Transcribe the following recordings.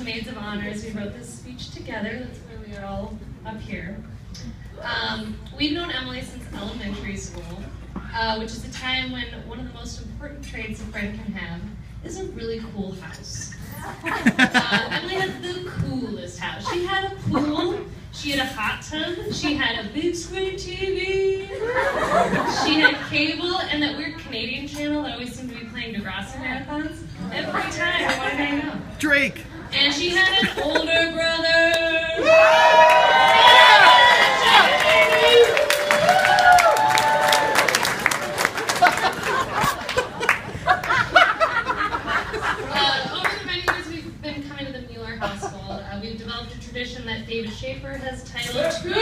Maids of Honors, we wrote this speech together. That's why we are all up here. We've known Emily since elementary school, which is a time when one of the most important traits a friend can have is a really cool house. Emily had the coolest house. She had a pool, she had a hot tub, she had a big screen TV, she had cable, and that weird Canadian channel that always seemed to be playing Degrassi marathons every time I wanted to hang out. Drake! And she had an older brother. We've developed a tradition that David Schaefer has titled Tuesday!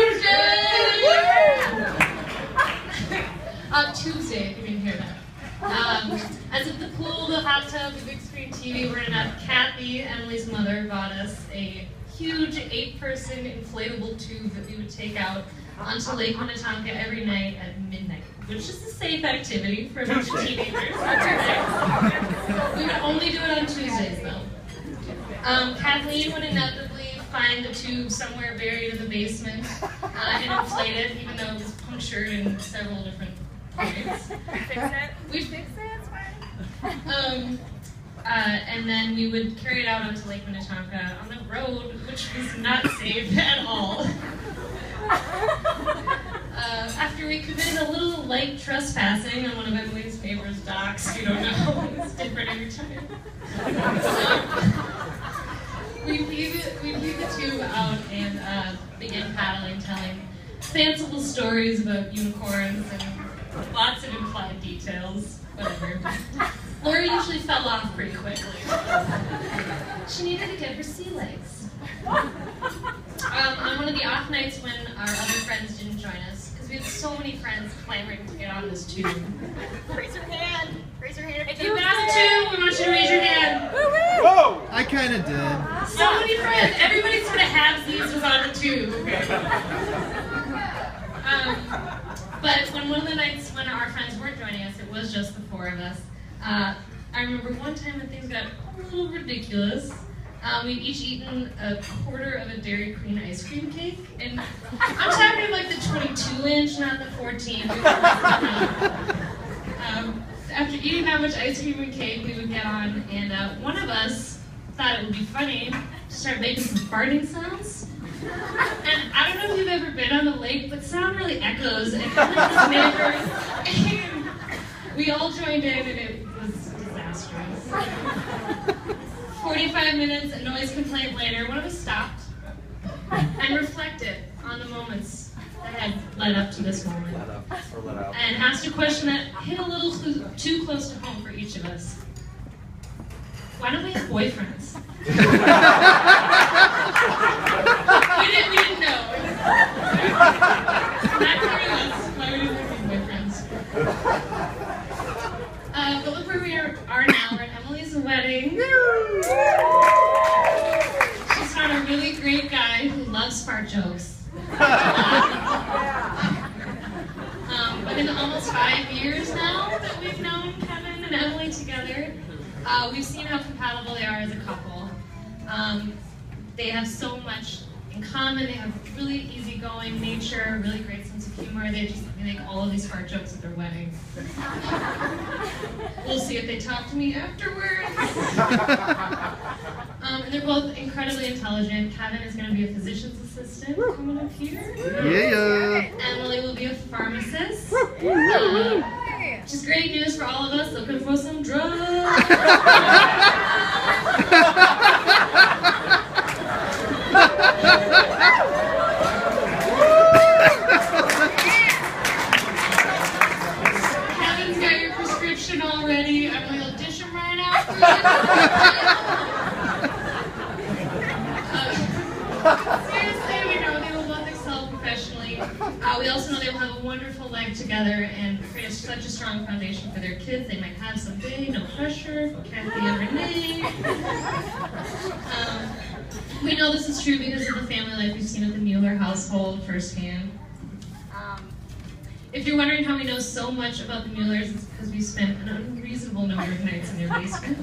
Tuesday, if you didn't hear that. As if the pool, the hot tub, the big screen TV were enough, Kathy, Emily's mother, bought us a huge 8-person inflatable tube that we would take out onto Lake Minnetonka every night at midnight, which is a safe activity for a bunch of teenagers. We would only do it on Tuesdays, though. Kathleen would inevitably find the tube somewhere buried in the basement and inflate it, even though it was punctured in several different points. Fix it? We'd fix it, it's fine. And then we would carry it out onto Lake Minnetonka on the road, which was not safe at all. After we committed a little light trespassing on one of Emily's neighbor's docks, you don't know, it's different every time. We'd leave the tube out and begin paddling, telling fanciful stories about unicorns and lots of implied details, whatever. Laura usually fell off pretty quickly. She needed to get her sea legs. On one of the off nights when our other friends didn't join us, because we had so many friends clamoring to get on this tube. Raise your hand. Raise your hand. If you've been on the tube, we want you to raise your hand. Whoa! I kind of did. So many friends. Everybody sort of halvesies was on the tube. But when one of the nights when our friends weren't joining us, it was just the 4 of us. I remember one time when things got a little ridiculous. We'd each eaten a quarter of a Dairy Queen ice cream cake, and I'm talking like the 22-inch, not the 14. After eating that much ice cream and cake, we would get on, and one of us thought it would be funny to start making some farting sounds. And I don't know if you've ever been on the lake, but sound really echoes, and his neighbors, and we all joined in, and it was disastrous. 45 minutes and noise complaint later, one of us stopped and reflected on the moments that had led up to this moment. And asked a question that hit a little too close to home for each of us. Why don't we have boyfriends? we didn't know. Not clear to us why we didn't have boyfriends. But look where we are now. We're at Emily's wedding. She's found a really great guy who loves fart jokes. But in almost 5 years now that we've known Kevin and Emily together, we've seen how compatible they are as a couple. They have so much in common. They have really easygoing nature, really great sense of humor. They make all of these fart jokes at their wedding. We'll see if they talk to me afterwards. And they're both incredibly intelligent. Kevin is going to be a physician's assistant coming up here. Yeah. Emily will be a pharmacist. Which is great news for all of us looking for some drugs. Kevin's got your prescription already. Emily will dish him right after. Seriously, we know they will both excel professionally. We also know they will have a wonderful life together and create such a strong foundation for their kids they might have someday. No pressure for Kathy and Renee. We know this is true because of the family life we've seen at the Mueller household firsthand. If you're wondering how we know so much about the Muellers, it's because we spent an unreasonable number of nights in their basement.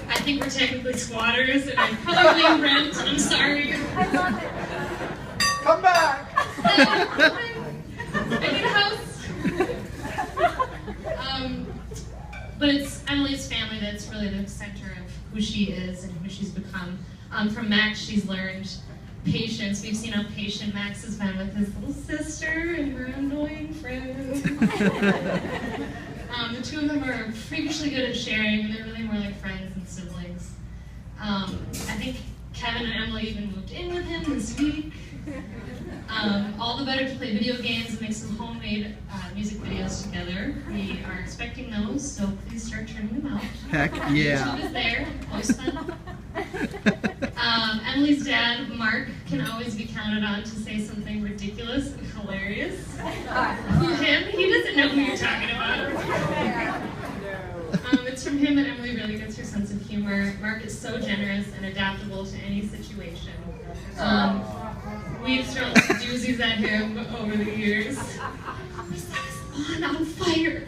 I think we're technically squatters, and I'm probably paying rent. I'm sorry. I love it. Come back! I need a house. But it's Emily's family that's really the center of who she is and who she's become. From Max, she's learned patience. We've seen how patient Max has been with his little sister and her annoying friend. The two of them are freakishly good at sharing, and they're really more like friends than siblings. I think Kevin and Emily even moved in with him this week. All the better to play video games and make some homemade music videos together. We are expecting those, so please start turning them out. Heck yeah. YouTube is there, post them. Emily's dad, Mark, can always be counted on to say something ridiculous and hilarious. Who him? He doesn't know who you're talking about. It's from him that Emily really gets her sense of humor. Mark is so generous and adaptable to any situation. We've thrown some doozies at him over the years. He set his lawn on fire.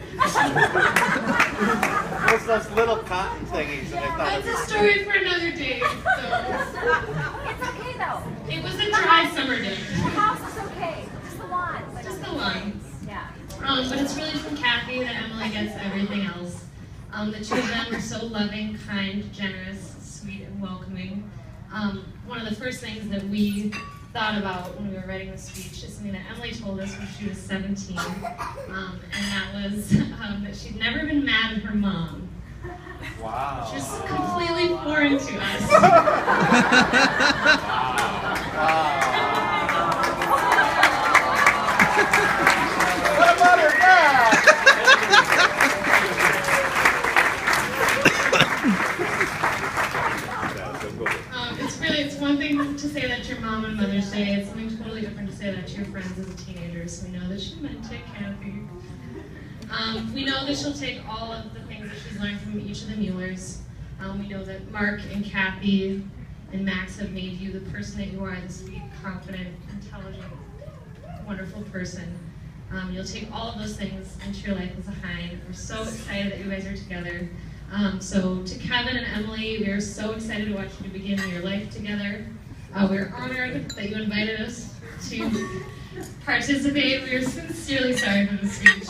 What's those little cotton thingies that I thought That's a story for another day. So. It's okay though. It was a dry summer day. The house is okay. Just the lawn. Just the lawn. Yeah. But it's really from Kathy that Emily gets everything else. The two of them are so loving, kind, generous, sweet, and welcoming. One of the first things that we thought about when we were writing the speech is something that Emily told us when she was 17, and that was that she'd never been mad at her mom. Wow. Which is completely foreign to us. What about her dad? It's one thing to say that to your mom on Mother's Day. It's something totally different to say that to your friends as a teenager. So we know that she meant it, Kathy. We know that she'll take all of the things that she's learned from each of the Muellers. We know that Mark and Kathy and Max have made you the person that you are, the sweet, confident, intelligent, wonderful person. You'll take all of those things into your life as a hind. We're so excited that you guys are together. So to Kevin and Emily, we are so excited to watch you begin your life together. We're honored that you invited us to participate. We are sincerely sorry for the speech.